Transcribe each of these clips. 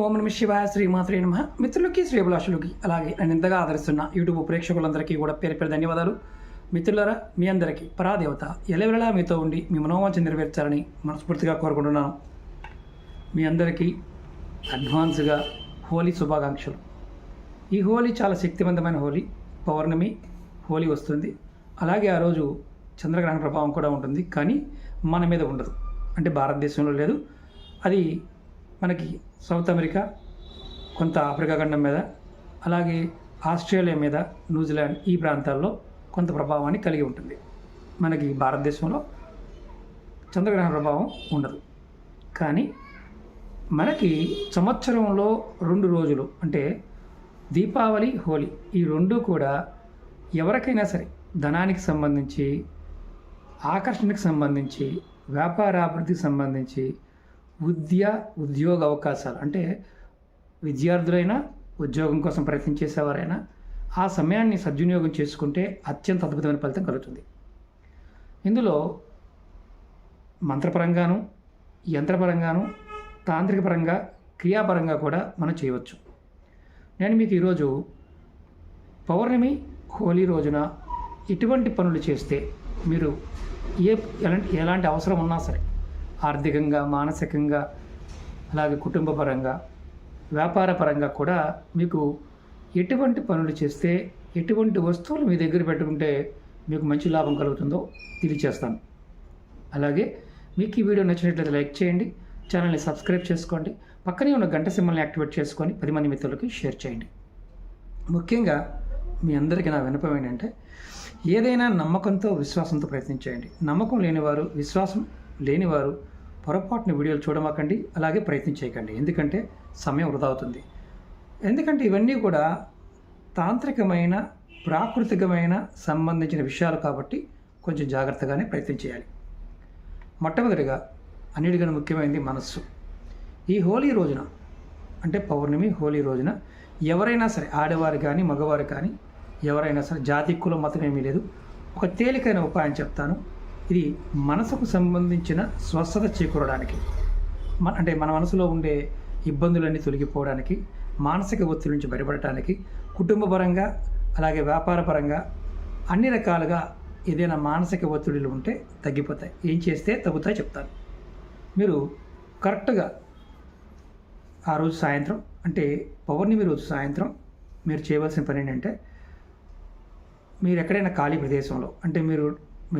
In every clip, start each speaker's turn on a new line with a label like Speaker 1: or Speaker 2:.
Speaker 1: ఓం నమ శివాయ శ్రీమాత్రే నమః. మిత్రులకి శ్రేభిలాషులకి అలాగే నన్ను ఇంతగా ఆదరిస్తున్న యూట్యూబ్ ప్రేక్షకులందరికీ కూడా పేరు పేరు ధన్యవాదాలు. మిత్రులారా, మీ అందరికీ పరాదేవత ఎలవెలా మీతో ఉండి మీ మనోవాంఛ నెరవేర్చాలని మనస్ఫూర్తిగా కోరుకుంటున్నాను. మీ అందరికీ అడ్వాన్స్గా హోలీ శుభాకాంక్షలు. ఈ హోలీ చాలా శక్తివంతమైన హోలీ. పౌర్ణమి హోలీ వస్తుంది. అలాగే ఆ రోజు చంద్రగ్రహణ ప్రభావం కూడా ఉంటుంది, కానీ మన మీద ఉండదు. అంటే భారతదేశంలో లేదు. అది మనకి సౌత్ అమెరికా, కొంత ఆఫ్రికా ఖండం మీద, అలాగే ఆస్ట్రేలియా మీద, న్యూజిలాండ్ ఈ ప్రాంతాల్లో కొంత ప్రభావాన్ని కలిగి ఉంటుంది. మనకి భారతదేశంలో చంద్రగ్రహణ ప్రభావం ఉండదు. కానీ మనకి సంవత్సరంలో 2 రోజులు అంటే దీపావళి, హోలీ ఈ రెండు కూడా ఎవరికైనా సరే ధనానికి సంబంధించి, ఆకర్షణకు సంబంధించి, వ్యాపారాభివృద్ధికి సంబంధించి, ఉద్యోగ అవకాశాలు అంటే విద్యార్థులైనా, ఉద్యోగం కోసం ప్రయత్నం చేసేవారైనా ఆ సమయాన్ని సద్వినియోగం చేసుకుంటే అత్యంత అద్భుతమైన ఫలితం కలుగుతుంది. ఇందులో మంత్రపరంగాను, యంత్రపరంగాను, తాంత్రిక పరంగా, క్రియాపరంగా కూడా మనం చేయవచ్చు. నేను మీకు ఈరోజు పౌర్ణమి, హోలీ రోజున ఇటువంటి పనులు చేస్తే మీరు ఎలాంటి అవసరం ఉన్నా సరే, ఆర్థికంగా, మానసికంగా, అలాగే కుటుంబ పరంగా, వ్యాపార పరంగా కూడా మీకు ఎటువంటి పనులు చేస్తే, ఎటువంటి వస్తువులు మీ దగ్గర పెట్టుకుంటే మీకు మంచి లాభం కలుగుతుందో తెలియచేస్తాను. అలాగే మీకు ఈ వీడియో నచ్చినట్లయితే లైక్ చేయండి, ఛానల్ని సబ్స్క్రైబ్ చేసుకోండి, పక్కనే ఉన్న గంట సింబల్ని యాక్టివేట్ చేసుకొని 10 మంది మిత్రులకి షేర్ చేయండి. ముఖ్యంగా మీ అందరికీ నా విన్నపం ఏంటంటే, ఏదైనా నమ్మకంతో, విశ్వాసంతో ప్రయత్నించేయండి. నమ్మకం లేనివారు, విశ్వాసం లేనివారు పొరపాటున వీడియోలు చూడమాకండి, అలాగే ప్రయత్నం చేయకండి. ఎందుకంటే సమయం వృధా అవుతుంది. ఎందుకంటే ఇవన్నీ కూడా తాంత్రికమైన, ప్రాకృతికమైన సంబంధించిన విషయాలు కాబట్టి కొంచెం జాగ్రత్తగానే ప్రయత్నం చేయాలి. మొట్టమొదటిగా అన్నిటికన్నా ముఖ్యమైనది మనస్సు. ఈ హోలీ రోజున అంటే పౌర్ణమి, హోలీ రోజున ఎవరైనా సరే, ఆడవారు కానీ మగవారు కానీ ఎవరైనా సరే, జాతి కులం మతం ఏమీ లేదు, ఒక తేలికైన ఉపాయం చెప్తాను. ఇది మనసుకు సంబంధించిన స్వస్థత చేకూరడానికి, అంటే మన మనసులో ఉండే ఇబ్బందులన్నీ తొలగిపోవడానికి, మానసిక ఒత్తిడి నుంచి బయటపడటానికి, కుటుంబ పరంగా అలాగే వ్యాపార పరంగా అన్ని రకాలుగా ఏదైనా మానసిక ఒత్తిడిలు ఉంటే తగ్గిపోతాయి. ఏం చేస్తే తగ్గుతాయి చెప్తాను. మీరు కరెక్ట్గా ఆ రోజు సాయంత్రం, అంటే పౌర్ణమి రోజు సాయంత్రం మీరు చేయవలసిన పని ఏంటంటే, మీరు ఎక్కడైనా ఖాళీ ప్రదేశంలో, అంటే మీరు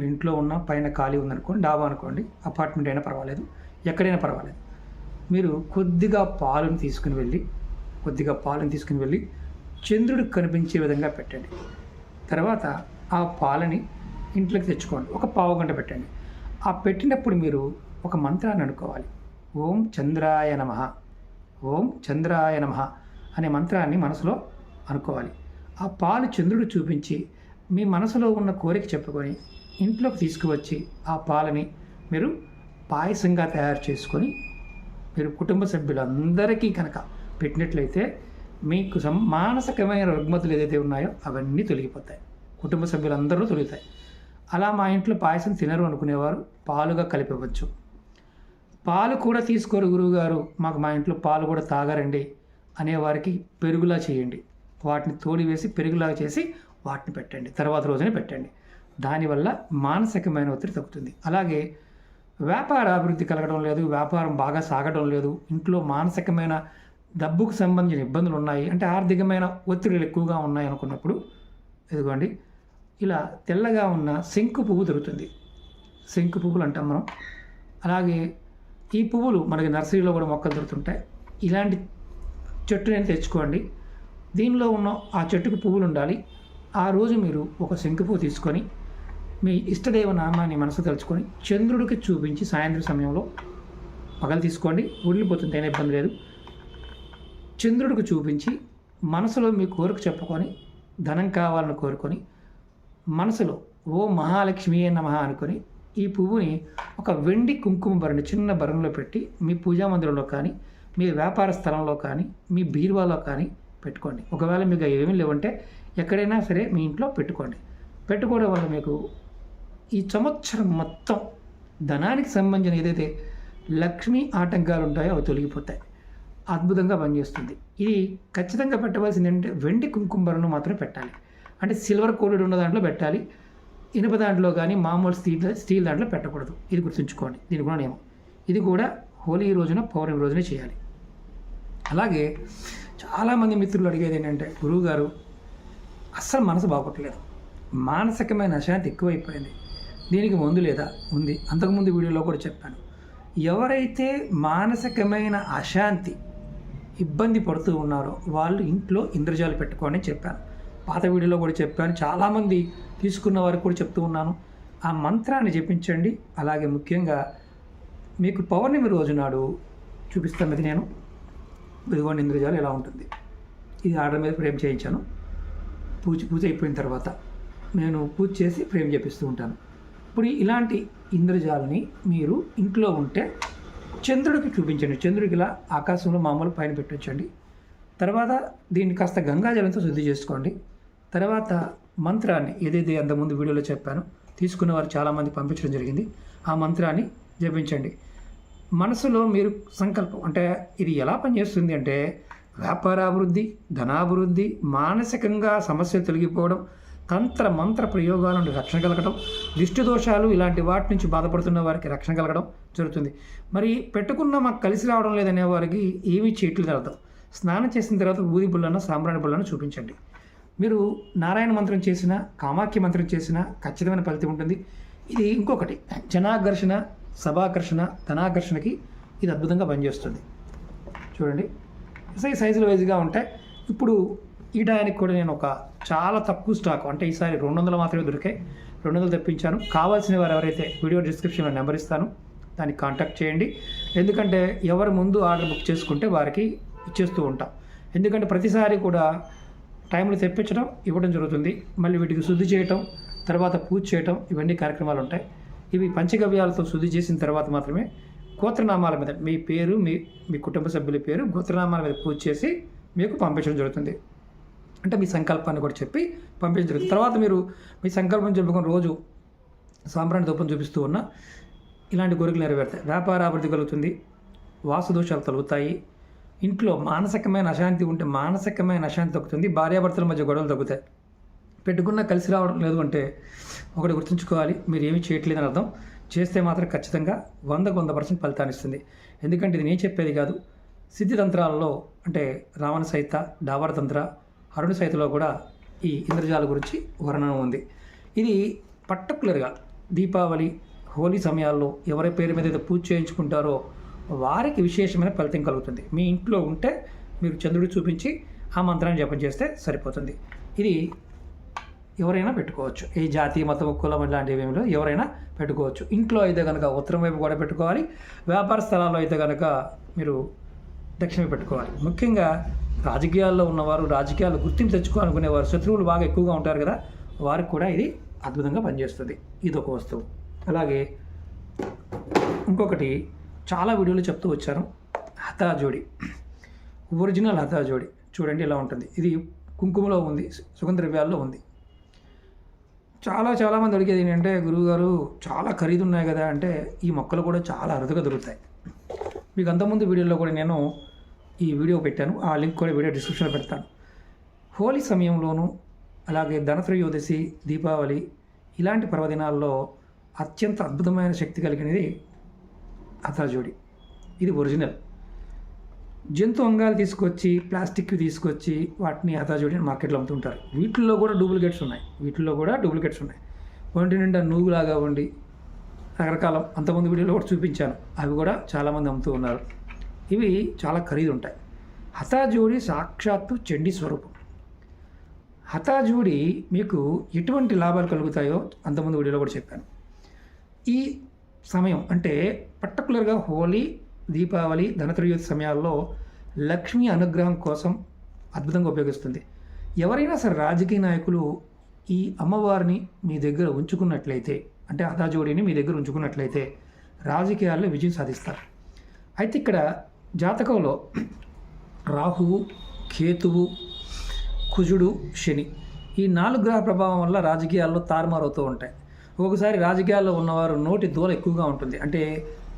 Speaker 1: ఇంట్లో ఉన్న పైన ఖాళీ ఉందనుకోండి, డాబా అనుకోండి, అపార్ట్మెంట్ అయినా పర్వాలేదు, ఎక్కడైనా పర్వాలేదు, మీరు కొద్దిగా పాలను తీసుకుని వెళ్ళి చంద్రుడికి కనిపించే విధంగా పెట్టండి. తర్వాత ఆ పాలని ఇంట్లోకి తెచ్చుకోండి. ఒక పావుగంట పెట్టండి. ఆ పెట్టినప్పుడు మీరు ఒక మంత్రాన్ని అనుకోవాలి. ఓం చంద్రాయ నమః, ఓం చంద్రాయ నమః అనే మంత్రాన్ని మనసులో అనుకోవాలి. ఆ పాలు చంద్రుడు చూపించి మీ మనసులో ఉన్న కోరిక చెప్పుకొని ఇంట్లోకి తీసుకువచ్చి ఆ పాలని మీరు పాయసంగా తయారు చేసుకొని మీరు కుటుంబ సభ్యులందరికీ కనుక పెట్టినట్లయితే మీకు మానసికమైన రుగ్మతులు ఏదైతే ఉన్నాయో అవన్నీ తొలగిపోతాయి. కుటుంబ సభ్యులందరూ తొలుగుతాయి. అలా మా ఇంట్లో పాయసం తినరు అనుకునేవారు పాలుగా కలిపివ్వచ్చు. పాలు కూడా తీసుకోరు గురువుగారు, మా ఇంట్లో పాలు కూడా తాగరండి అనేవారికి పెరుగులా చేయండి. వాటిని తోడి వేసి పెరుగులాగా చేసి వాటిని పెట్టండి. తర్వాత రోజునే పెట్టండి. దానివల్ల మానసికమైన ఒత్తిడి తగ్గుతుంది. అలాగే వ్యాపార అభివృద్ధి కలగడం లేదు, వ్యాపారం బాగా సాగడం లేదు, ఇంట్లో మానసికమైన డబ్బుకు సంబంధించిన ఇబ్బందులు ఉన్నాయి, అంటే ఆర్థికమైన ఒత్తిడిలు ఎక్కువగా ఉన్నాయి అనుకున్నప్పుడు ఇదిగోండి, ఇలా తెల్లగా ఉన్న శంకు పువ్వు దొరుకుతుంది. శంకు పువ్వులు అంటాం మనం. అలాగే ఈ పువ్వులు మనకి నర్సరీలో కూడా మొక్కలు దొరుకుతుంటాయి. ఇలాంటి చెట్టుని తెచ్చుకోండి. దీనిలో ఉన్న ఆ చెట్టుకు పువ్వులు ఉండాలి. ఆ రోజు మీరు ఒక శంకు పువ్వు తీసుకొని మీ ఇష్టదైవ నామాన్ని మనసు తలుచుకొని చంద్రుడికి చూపించి, సాయంత్రం సమయంలో పగలు తీసుకోండి, ఉడిలిపోతుంది, అయినా ఇబ్బంది లేదు. చంద్రుడికి చూపించి మనసులో మీ కోరిక చెప్పుకొని, ధనం కావాలని కోరుకొని, మనసులో ఓ మహాలక్ష్మి నమః అనుకొని ఈ పువ్వుని ఒక వెండి కుంకుమ భరణి, చిన్న భరణిలో పెట్టి మీ పూజా మందిరంలో కానీ, మీ వ్యాపార స్థలంలో కానీ, మీ బీరువాలో కానీ పెట్టుకోండి. ఒకవేళ మీకు ఏమీ లేవంటే ఎక్కడైనా సరే మీ ఇంట్లో పెట్టుకోండి. పెట్టుకోవడం వల్ల మీకు ఈ సంవత్సరం మొత్తం ధనానికి సంబంధించిన ఏదైతే లక్ష్మీ ఆటంకాలు ఉంటాయో అవి తొలగిపోతాయి. అద్భుతంగా పనిచేస్తుంది. ఇది ఖచ్చితంగా పెట్టవలసింది ఏంటంటే వెండి కుంకుమ బరను మాత్రమే పెట్టాలి. అంటే సిల్వర్ కోటెడ్ ఉన్న దాంట్లో పెట్టాలి. ఇనుప దాంట్లో కానీ మామూలు స్టీల్ దాంట్లో పెట్టకూడదు. ఇది గుర్తుంచుకోండి. దీని కూడా నియమం. ఇది కూడా హోలీ రోజున పౌర్ణమి రోజునే చేయాలి. అలాగే చాలామంది మిత్రులు అడిగేది ఏంటంటే, గురువుగారు అస్సలు మనసు బాగోట్లేదు, మానసికమైన అశాంతి ఎక్కువైపోయింది, దీనికి మందు లేదా? ఉంది. అంతకుముందు వీడియోలో కూడా చెప్పాను. ఎవరైతే మానసికమైన అశాంతి ఇబ్బంది పడుతూ ఉన్నారో వాళ్ళు ఇంట్లో ఇంద్రజాలు పెట్టుకోండి చెప్పాను. పాత వీడియోలో కూడా చెప్పాను. చాలామంది తీసుకున్న వారికి కూడా చెప్తూ ఉన్నాను. ఆ మంత్రాన్ని జపించండి. అలాగే ముఖ్యంగా మీకు పౌర్ణమి రోజు నాడు చూపిస్తాను. ఇది నేను ఇదిగోండి ఇంద్రజాలు ఎలా ఉంటుంది. ఇది ఆర్డర్ మీద ఫ్రేమ్ చేయించాను. పూజ అయిపోయిన తర్వాత నేను పూజ చేసి ఫ్రేమ్ చేపిస్తూ ఉంటాను. ఇప్పుడు ఇలాంటి ఇంద్రజాలని మీరు ఇంట్లో ఉంటే చంద్రుడికి చూపించండి. చంద్రుడికి ఇలా ఆకాశంలో మామూలు పైన పెట్టొచ్చండి. తర్వాత దీన్ని కాస్త గంగాజలంతో శుద్ధి చేసుకోండి. తర్వాత మంత్రాన్ని ఏదైతే అంతకుముందు వీడియోలో చెప్పానో తీసుకున్న వారు చాలామంది పంపించడం జరిగింది. ఆ మంత్రాన్ని జపించండి. మనసులో మీరు సంకల్పం, అంటే ఇది ఎలా పనిచేస్తుంది అంటే వ్యాపారాభివృద్ధి, ధనాభివృద్ధి, మానసికంగా సమస్యలు తొలగిపోవడం, తంత్ర మంత్ర ప్రయోగాల నుండి రక్షణ కలగడం, దిష్టి దోషాలు ఇలాంటి వాటి నుంచి బాధపడుతున్న వారికి రక్షణ కలగడం జరుగుతుంది. మరి పెట్టుకున్న మాకు కలిసి రావడం లేదనే వారికి ఏమీ చేయట్లేదు అర్థం. స్నానం చేసిన తర్వాత ఊది పుల్లన సాంబ్రాణి పుల్లన చూపించండి. మీరు నారాయణ మంత్రం చేసినా, కామాఖ్య మంత్రం చేసినా ఖచ్చితమైన ఫలితం ఉంటుంది. ఇది ఇంకొకటి జనాకర్షణ, సభాకర్షణ, ధనాకర్షణకి ఇది అద్భుతంగా పనిచేస్తుంది. చూడండి సైజుల వైజ్గా ఉంటాయి. ఇప్పుడు ఈ టయానికి కూడా నేను ఒక చాలా తక్కువ స్టాక్, అంటే ఈసారి 200 మాత్రమే దొరికాయి. 200 తెప్పించాను. కావాల్సిన వారు ఎవరైతే వీడియో డిస్క్రిప్షన్లో నెంబర్ ఇస్తాను, దాన్ని కాంటాక్ట్ చేయండి. ఎందుకంటే ఎవరు ముందు ఆర్డర్ బుక్ చేసుకుంటే వారికి ఇచ్చేస్తూ ఉంటాం. ఎందుకంటే ప్రతిసారి కూడా టైంలో తెప్పించడం ఇవ్వడం జరుగుతుంది. మళ్ళీ వీటికి శుద్ధి చేయటం, తర్వాత పూజ చేయటం, ఇవన్నీ కార్యక్రమాలు ఉంటాయి. ఇవి పంచగవ్యాలతో శుద్ధి చేసిన తర్వాత మాత్రమే గోత్రనామాల మీద మీ పేరు, మీ కుటుంబ సభ్యుల పేరు గోత్రనామాల మీద పూజ చేసి మీకు పంపించడం జరుగుతుంది. అంటే మీ సంకల్పాన్ని కూడా చెప్పి పంపించడం జరుగుతుంది. తర్వాత మీరు మీ సంకల్పం చెప్పుకొని రోజు సాంబ్రాణి ధూపం చూపిస్తూ ఉన్న ఇలాంటి కోరికలు నెరవేరుతాయి. వ్యాపార అభివృద్ధి కలుగుతుంది, వాస్తు దోషాలు తొలుగుతాయి, ఇంట్లో మానసికమైన అశాంతి ఉంటే మానసికమైన అశాంతి తగ్గుతుంది, భార్యాభర్తల మధ్య గొడవలు తగ్గుతాయి. పెట్టుకున్న కలిసి రావడం లేదు అంటే ఒకటి గుర్తుంచుకోవాలి, మీరు ఏమీ చేయట్లేదని అర్థం. చేస్తే మాత్రం ఖచ్చితంగా 100% ఫలితాన్ని ఇస్తుంది. ఎందుకంటే ఇది నేను చెప్పేది కాదు. సిద్ధితంత్రాలలో అంటే రావణ సహిత, డావర తంత్ర, అరుణ సహితలో కూడా ఈ ఇంద్రజాల గురించి వర్ణన ఉంది. ఇది పర్టికులర్గా దీపావళి, హోలీ సమయాల్లో ఎవరి పేరు మీద అయితే పూజ చేయించుకుంటారో వారికి విశేషమైన ఫలితం కలుగుతుంది. మీ ఇంట్లో ఉంటే మీరు చంద్రుడు చూపించి ఆ మంత్రాన్ని జపం చేస్తే సరిపోతుంది. ఇది ఎవరైనా పెట్టుకోవచ్చు. ఏ జాతి, మతం, కులం ఇలాంటివి ఏమిలో ఎవరైనా పెట్టుకోవచ్చు. ఇంట్లో అయితే కనుక ఉత్తరం వైపు కూడా పెట్టుకోవాలి. వ్యాపార స్థలాల్లో అయితే కనుక మీరు దక్షిణ పెట్టుకోవాలి. ముఖ్యంగా రాజకీయాల్లో ఉన్నవారు, రాజకీయాలు గుర్తింపు తెచ్చుకోవాలనుకునేవారు, శత్రువులు బాగా ఎక్కువగా ఉంటారు కదా, వారికి కూడా ఇది అద్భుతంగా పనిచేస్తుంది. ఇది ఒక వస్తువు. అలాగే ఇంకొకటి చాలా వీడియోలు చెప్తూ వచ్చాను, హతాజోడి, ఒరిజినల్ హతాజోడి. చూడండి ఇలా ఉంటుంది. ఇది కుంకుమలో ఉంది, సుగంధ ద్రవ్యాల్లో ఉంది. చాలామంది అడిగేది ఏంటంటే, గురువుగారు చాలా ఖరీదు ఉన్నాయి కదా అంటే, ఈ మొక్కలు కూడా చాలా అరుదుగా దొరుకుతాయి. మీకు అంతకుముందు వీడియోలో కూడా నేను ఈ వీడియో పెట్టాను, ఆ లింక్ కూడా వీడియో డిస్క్రిప్షన్లో పెడతాను. హోలీ సమయంలోనూ అలాగే ధనత్రయోదశి, దీపావళి ఇలాంటి పర్వదినాల్లో అత్యంత అద్భుతమైన శక్తి కలిగినది హతాజోడి. ఇది ఒరిజినల్. జంతు అంగాలు తీసుకొచ్చి, ప్లాస్టిక్ తీసుకొచ్చి వాటిని హతాజోడి మార్కెట్లో అమ్ముతుంటారు. వీటిల్లో కూడా డూప్లికేట్స్ ఉన్నాయి. ఒంటి నిండా నూగులాగా ఉండి రకరకాల అంతకుముందు వీడియోలో కూడా చూపించాను. అవి కూడా చాలామంది అమ్ముతూ ఉన్నారు. ఇవి చాలా ఖరీదు ఉంటాయి. హతాజోడి సాక్షాత్తు చండీ స్వరూపం. హతాజోడి మీకు ఎటువంటి లాభాలు కలుగుతాయో అంతకుముందు వీడియోలో కూడా చెప్పాను. ఈ సమయం అంటే పర్టికులర్గా హోలీ, దీపావళి, ధనత్రయోదశి సమయాల్లో లక్ష్మీ అనుగ్రహం కోసం అద్భుతంగా ఉపయోగిస్తుంది. ఎవరైనా సరే రాజకీయ నాయకులు ఈ అమ్మవారిని మీ దగ్గర ఉంచుకున్నట్లయితే, అంటే హతాజోడిని మీ దగ్గర ఉంచుకున్నట్లయితే రాజకీయాల్లో విజయం సాధిస్తారు. అయితే ఇక్కడ జాతకంలో రాహువు, కేతువు, కుజుడు, శని ఈ 4 గ్రహ ప్రభావం వల్ల రాజకీయాల్లో తారుమారవుతూ ఉంటాయి. ఒక్కొక్కసారి రాజకీయాల్లో ఉన్నవారు నోటి దూల ఎక్కువగా ఉంటుంది, అంటే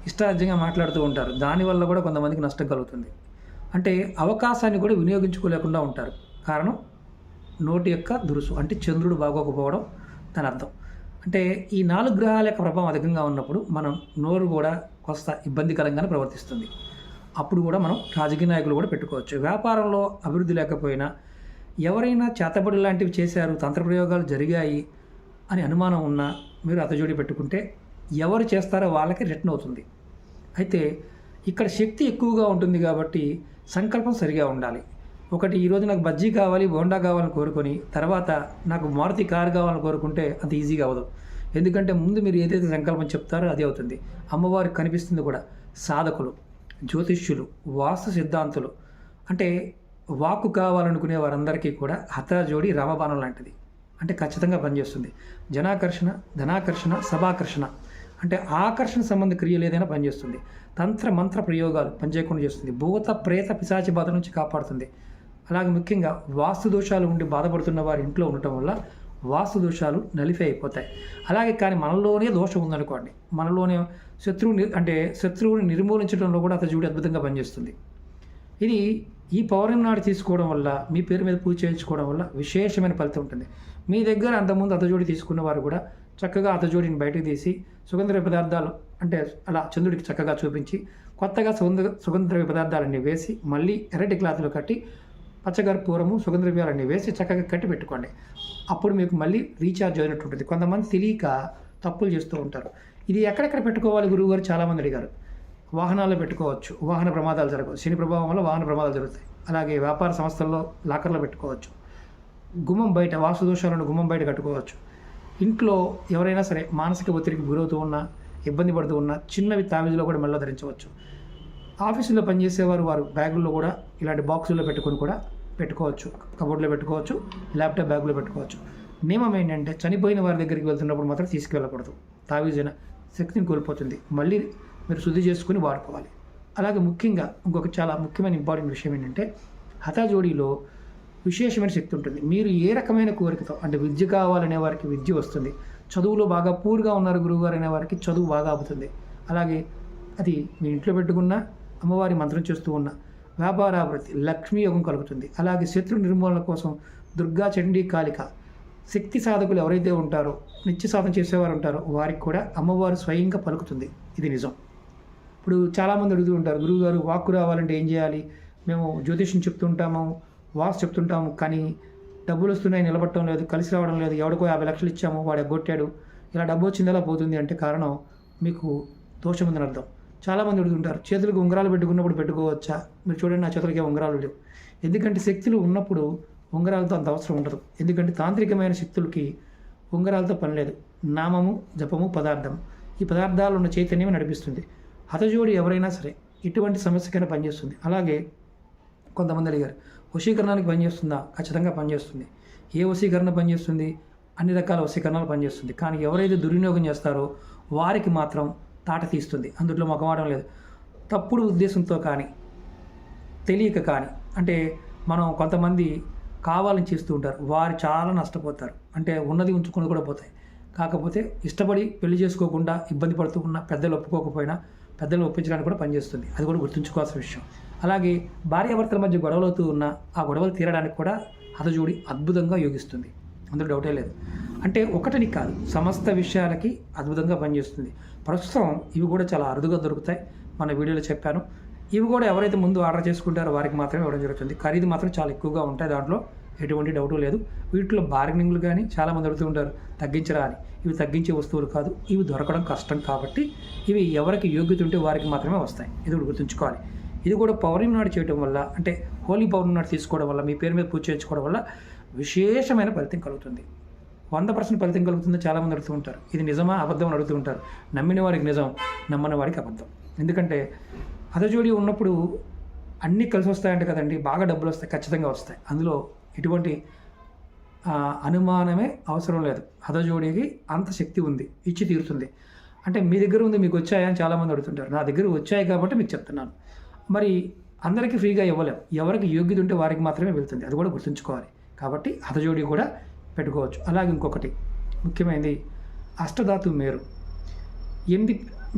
Speaker 1: ఇష్టారాజ్యంగా మాట్లాడుతూ ఉంటారు. దానివల్ల కూడా కొంతమందికి నష్టం కలుగుతుంది. అంటే అవకాశాన్ని కూడా వినియోగించుకోలేకుండా ఉంటారు. కారణం నోటి యొక్క దురుసు, అంటే చంద్రుడు బాగోకపోవడం దాని అర్థం. అంటే ఈ 4 గ్రహాల యొక్క ప్రభావం అధికంగా ఉన్నప్పుడు మనం నోరు కూడా కొంత ఇబ్బందికరంగానే ప్రవర్తిస్తుంది. అప్పుడు కూడా మనం రాజకీయ నాయకులు కూడా పెట్టుకోవచ్చు. వ్యాపారంలో అభివృద్ధి లేకపోయినా ఎవరైనా చేతబడి లాంటివి చేశారు, తంత్ర ప్రయోగాలు జరిగాయి అని అనుమానం ఉన్నా మీరు అతజోడి పెట్టుకుంటే ఎవరు చేస్తారో వాళ్ళకి రిటర్న్ అవుతుంది. అయితే ఇక్కడ శక్తి ఎక్కువగా ఉంటుంది కాబట్టి సంకల్పం సరిగా ఉండాలి. ఒకటి ఈరోజు నాకు బజ్జీ కావాలి, బోండా కావాలని కోరుకొని తర్వాత నాకు మారుతి కారు కావాలని కోరుకుంటే అంత ఈజీగా అవ్వదు. ఎందుకంటే ముందు మీరు ఏదైతే సంకల్పం చెప్తారో అదే అవుతుంది. అమ్మవారికి కనిపిస్తుంది కూడా. సాధకులు, జ్యోతిష్యులు, వాస్తు సిద్ధాంతులు, అంటే వాక్కు కావాలనుకునే వారందరికీ కూడా హతజోడి రామబాణం లాంటిది. అంటే ఖచ్చితంగా పనిచేస్తుంది. జనాకర్షణ, ధనాకర్షణ, సభాకర్షణ, అంటే ఆకర్షణ సంబంధ క్రియలు ఏదైనా పనిచేస్తుంది. తంత్ర మంత్ర ప్రయోగాలు పనిచేయకుండా చేస్తుంది. భూత ప్రేత పిశాచి బాధ నుంచి కాపాడుతుంది. అలాగే ముఖ్యంగా వాస్తు దోషాలు ఉండి బాధపడుతున్న వారి ఇంట్లో ఉండటం వల్ల వాస్తు దోషాలు నలిఫై అయిపోతాయి. అలాగే కానీ మనలోనే దోషం ఉందనుకోండి, మనలోనే శత్రువుని నిర్మూలించడంలో కూడా అతజోడి అద్భుతంగా పనిచేస్తుంది. ఇది ఈ పౌర్ణమి నాడు తీసుకోవడం వల్ల, మీ పేరు మీద పూజ చేయించుకోవడం వల్ల విశేషమైన ఫలితం ఉంటుంది. మీ దగ్గర అంతకుముందు అతజోడి తీసుకున్న వారు కూడా చక్కగా అతజోడిని బయటకు తీసి సుగంధ పదార్థాలు, అంటే అలా చంద్రుడికి చక్కగా చూపించి కొత్తగా సుగంధ పదార్థాలన్నీ వేసి మళ్ళీ ఎర్రటి క్లాత్లో కట్టి పచ్చకర్పూరము, సుగంధద్రవ్యాలన్నీ వేసి చక్కగా కట్టి పెట్టుకోండి. అప్పుడు మీకు మళ్ళీ రీఛార్జ్ అయినట్టు ఉంటుంది. కొంతమంది తెలియక తప్పులు చేస్తూ ఉంటారు. ఇది ఎక్కడెక్కడ పెట్టుకోవాలి గురువుగారు చాలామంది అడిగారు. వాహనాల్లో పెట్టుకోవచ్చు, వాహన ప్రమాదాలు జరగవు. శని ప్రభావం వల్ల వాహన ప్రమాదాలు జరుగుతాయి. అలాగే వ్యాపార సంస్థల్లో లాకర్లో పెట్టుకోవచ్చు. గుమ్మం బయట, వాస్తు దోషాలను గుమ్మం బయట కట్టుకోవచ్చు. ఇంట్లో ఎవరైనా సరే మానసిక ఒత్తిడికి గురవుతూ ఉన్నా, ఇబ్బంది పడుతూ ఉన్నా చిన్నవి తావీజులో కూడా మెల్ల ధరించవచ్చు. ఆఫీసులో పనిచేసేవారు వారు బ్యాగుల్లో కూడా ఇలాంటి బాక్సుల్లో పెట్టుకొని కూడా పెట్టుకోవచ్చు. కబోర్డ్లో పెట్టుకోవచ్చు, ల్యాప్టాప్ బ్యాగులో పెట్టుకోవచ్చు. నియమం ఏంటంటే చనిపోయిన వారి దగ్గరికి వెళ్తున్నప్పుడు మాత్రం తీసుకువెళ్ళకూడదు. తావీజైన శక్తిని కోల్పోతుంది. మళ్ళీ మీరు శుద్ధి చేసుకుని వాడుకోవాలి. అలాగే ముఖ్యంగా ఇంకొక చాలా ముఖ్యమైన ఇంపార్టెంట్ విషయం ఏంటంటే హతజోడిలో విశేషమైన శక్తి ఉంటుంది. మీరు ఏ రకమైన కోరికతో, అంటే విద్య కావాలనే వారికి విద్య వస్తుంది. చదువులో బాగా పూర్గా ఉన్నారు గురువుగారు అనే వారికి చదువు బాగా అవుతుంది. అలాగే అది మీ ఇంట్లో పెట్టుకున్న అమ్మవారి మంత్రం చేస్తూ ఉన్న వ్యాపారాభివృద్ధి, లక్ష్మీ యోగం కలుగుతుంది. అలాగే శత్రు నిర్మూలన కోసం దుర్గా, చండీ, కాళిక శక్తి సాధకులు ఎవరైతే ఉంటారో, నిత్య సాధన చేసేవారు ఉంటారో వారికి కూడా అమ్మవారు స్వయంగా పలుకుతుంది. ఇది నిజం. ఇప్పుడు చాలామంది అడుగుతూ ఉంటారు, గురువుగారు వాక్కు రావాలంటే ఏం చేయాలి? మేము జ్యోతిష్యం చెప్తుంటాము, వాస్తు చెప్తుంటాము, కానీ డబ్బులు వస్తున్నాయి, నిలబడటం లేదు, కలిసి రావడం లేదు, ఎవడికో 50 లక్షలు ఇచ్చాము, వాడు ఎగ్గొట్టాడు, ఇలా డబ్బు వచ్చింది ఎలా పోతుంది అంటే కారణం మీకు దోషం ఉందని అర్థం. చాలామంది అడుగుతుంటారు, చేతులకు ఉంగరాలు పెట్టుకున్నప్పుడు పెట్టుకోవచ్చా? మీరు చూడండి, నా చేతులకి ఉంగరాలు లేవు. ఎందుకంటే శక్తులు ఉన్నప్పుడు ఉంగరాలతో అంత అవసరం ఉండదు. ఎందుకంటే తాంత్రికమైన శక్తులకి ఉంగరాలతో పని లేదు. నామము, జపము, పదార్థం, ఈ పదార్థాలు ఉన్న చైతన్యం నడిపిస్తుంది. హతజోడి ఎవరైనా సరే ఇటువంటి సమస్యకైనా పనిచేస్తుంది. అలాగే కొంతమంది అడిగారు, వశీకరణానికి పనిచేస్తుందా? ఖచ్చితంగా పనిచేస్తుంది. ఏ వశీకరణ పనిచేస్తుంది? అన్ని రకాల వశీకరణాలు పనిచేస్తుంది. కానీ ఎవరైతే దుర్వినియోగం చేస్తారో వారికి మాత్రం తాట తీస్తుంది. అందులో మొగమాటం లేదు. తప్పుడు ఉద్దేశంతో కానీ తెలియక కానీ, అంటే మనం కొంతమంది కావాలని చేస్తూ ఉంటారు, వారు చాలా నష్టపోతారు. అంటే ఉన్నది ఉంచుకుని కూడా పోతాయి. కాకపోతే ఇష్టపడి పెళ్లి చేసుకోకుండా ఇబ్బంది పడుతూ ఉన్న పెద్దలు ఒప్పుకోకపోయినా పెద్దలు ఒప్పించడానికి కూడా పనిచేస్తుంది. అది కూడా గుర్తుంచుకోవాల్సిన విషయం. అలాగే భార్యాభర్తల మధ్య గొడవలవుతూ ఉన్న ఆ గొడవలు తీరడానికి కూడా హతజోడి అద్భుతంగా యోగిస్తుంది. అందులో డౌటే లేదు. అంటే ఒకటిని కాదు, సమస్త విషయాలకి అద్భుతంగా పనిచేస్తుంది. ప్రస్తుతం ఇవి కూడా చాలా అరుదుగా దొరుకుతాయి. మన వీడియోలో చెప్పాను. ఇవి కూడా ఎవరైతే ముందు ఆర్డర్ చేసుకుంటారో వారికి మాత్రమే ఇవ్వడం జరుగుతుంది. ఖరీదు మాత్రం చాలా ఎక్కువగా ఉంటాయి, దాంట్లో ఎటువంటి డౌటు లేదు. వీటిలో బార్గెనింగ్లు కానీ చాలామంది అడుగుతూ ఉంటారు, తగ్గించరా అని. ఇవి తగ్గించే వస్తువులు కాదు, ఇవి దొరకడం కష్టం కాబట్టి ఇవి ఎవరికి యోగ్యత ఉంటే వారికి మాత్రమే వస్తాయి. ఇది కూడా గుర్తుంచుకోవాలి. ఇది కూడా పౌర్ణమి నాడు చేయడం వల్ల, అంటే హోలీ పౌర్ణమి నాడు తీసుకోవడం వల్ల, మీ పేరు మీద పూజ చేయించుకోవడం వల్ల విశేషమైన ఫలితం కలుగుతుంది. 100% ఫలితం కలుగుతుందని చాలామంది అడుగుతూ ఉంటారు. ఇది నిజమా అబద్ధం అని అడుగుతూ ఉంటారు. నమ్మిన వారికి నిజం, నమ్మని వారికి అబద్ధం. ఎందుకంటే హతజోడి ఉన్నప్పుడు అన్నీ కలిసి వస్తాయంటే కదండి, బాగా డబ్బులు వస్తాయి, ఖచ్చితంగా వస్తాయి. అందులో ఎటువంటి అనుమానమే అవసరం లేదు. హతజోడికి అంత శక్తి ఉంది, ఇచ్చి తీరుతుంది. అంటే మీ దగ్గర ఉంది, మీకు వచ్చాయా అని చాలామంది అడుగుతుంటారు. నా దగ్గర వచ్చాయి కాబట్టి మీకు చెప్తున్నాను. మరి అందరికీ ఫ్రీగా ఇవ్వలేం. ఎవరికి యోగ్యత ఉంటే వారికి మాత్రమే వెళ్తుంది. అది కూడా గుర్తుంచుకోవాలి. కాబట్టి హతజోడి కూడా పెట్టుకోవచ్చు. అలాగే ఇంకొకటి ముఖ్యమైనది, అష్టధాతు మేరు.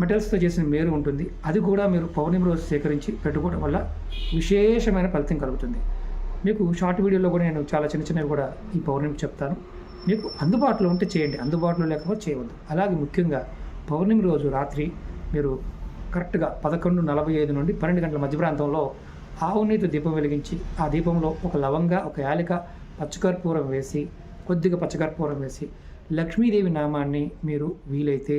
Speaker 1: మెటల్స్తో చేసిన మేరు ఉంటుంది. అది కూడా మీరు పౌర్ణమి రోజు సేకరించి పెట్టుకోవడం వల్ల విశేషమైన ఫలితం కలుగుతుంది. మీకు షార్ట్ వీడియోలో కూడా నేను చాలా చిన్న చిన్నవి కూడా ఈ పౌర్ణమికి చెప్తాను. మీకు అందుబాటులో ఉంటే చేయండి, అందుబాటులో లేకపోతే చేయవద్దు. అలాగే ముఖ్యంగా పౌర్ణమి రోజు రాత్రి మీరు కరెక్ట్గా 11:45 నుండి 12 గంటల మధ్య ప్రాంతంలో ఆవు నెయ్యితో దీపం వెలిగించి ఆ దీపంలో ఒక లవంగ, ఒక యాలక, పచ్చకర్పూరం వేసి, కొద్దిగా పచ్చకర్పూరం వేసి లక్ష్మీదేవి నామాన్ని మీరు వీలైతే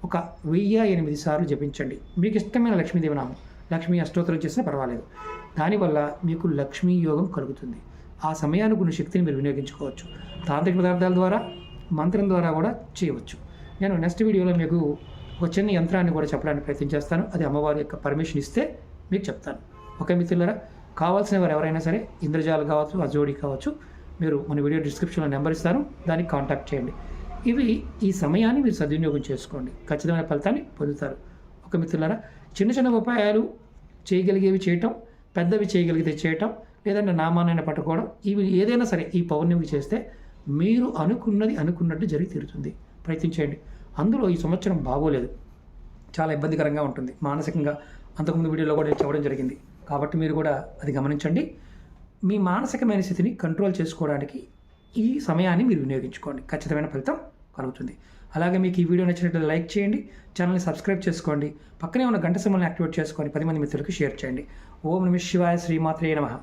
Speaker 1: ఒక 1008 సార్లు జపించండి. మీకు ఇష్టమైన లక్ష్మీదేవి నామం, లక్ష్మీ అష్టోత్తరం చేసినా పర్వాలేదు. దానివల్ల మీకు లక్ష్మీ యోగం కలుగుతుంది. ఆ సమయానికి ఉన్న శక్తిని మీరు వినియోగించుకోవచ్చు. తాంత్రిక పదార్థాల ద్వారా, మంత్రం ద్వారా కూడా చేయవచ్చు. నేను నెక్స్ట్ వీడియోలో మీకు ఒక చిన్న యంత్రాన్ని కూడా చెప్పడానికి ప్రయత్నం చేస్తాను. అది అమ్మవారి యొక్క పర్మిషన్ ఇస్తే మీకు చెప్తాను. ఓకే మిత్రులారా, కావాల్సిన వారు ఎవరైనా సరే ఇంద్రజాలు కావచ్చు, అజోడి కావచ్చు, మీరు మన వీడియో డిస్క్రిప్షన్లో నెంబర్ ఇస్తాను, దానికి కాంటాక్ట్ చేయండి. ఈ సమయాన్ని మీరు సద్వినియోగం చేసుకోండి, ఖచ్చితమైన ఫలితాన్ని పొందుతారు. ఒక మిత్రులారా, చిన్న చిన్న ఉపాయాలు చేయగలిగేవి చేయటం, పెద్దవి చేయగలిగితే చేయటం, లేదంటే నామానైనా పట్టుకోవడం, ఇవి ఏదైనా సరే ఈ పౌర్ణమికి చేస్తే మీరు అనుకున్నది అనుకున్నట్టు జరిగి తీరుతుంది. ప్రయత్నించండి. అందులో ఈ సంవత్సరం బాగోలేదు, చాలా ఇబ్బందికరంగా ఉంటుంది మానసికంగా. అంతకుముందు వీడియోలో కూడా నేను చెప్పడం జరిగింది. కాబట్టి మీరు కూడా అది గమనించండి. మీ మానసికమైన స్థితిని కంట్రోల్ చేసుకోవడానికి ఈ సమయాన్ని మీరు వినియోగించుకోండి, ఖచ్చితమైన ఫలితం కలుగుతుంది. అలాగే మీకు ఈ వీడియో నచ్చినట్లయితే లైక్ చేయండి, ఛానల్ని సబ్స్క్రైబ్ చేసుకోండి, పక్కనే ఉన్న గంట సింబల్ని యాక్టివేట్ చేసుకొని 10 మంది మిత్రులకు షేర్ చేయండి. ఓం నమః శివాయ, శ్రీమాత్రే నమః.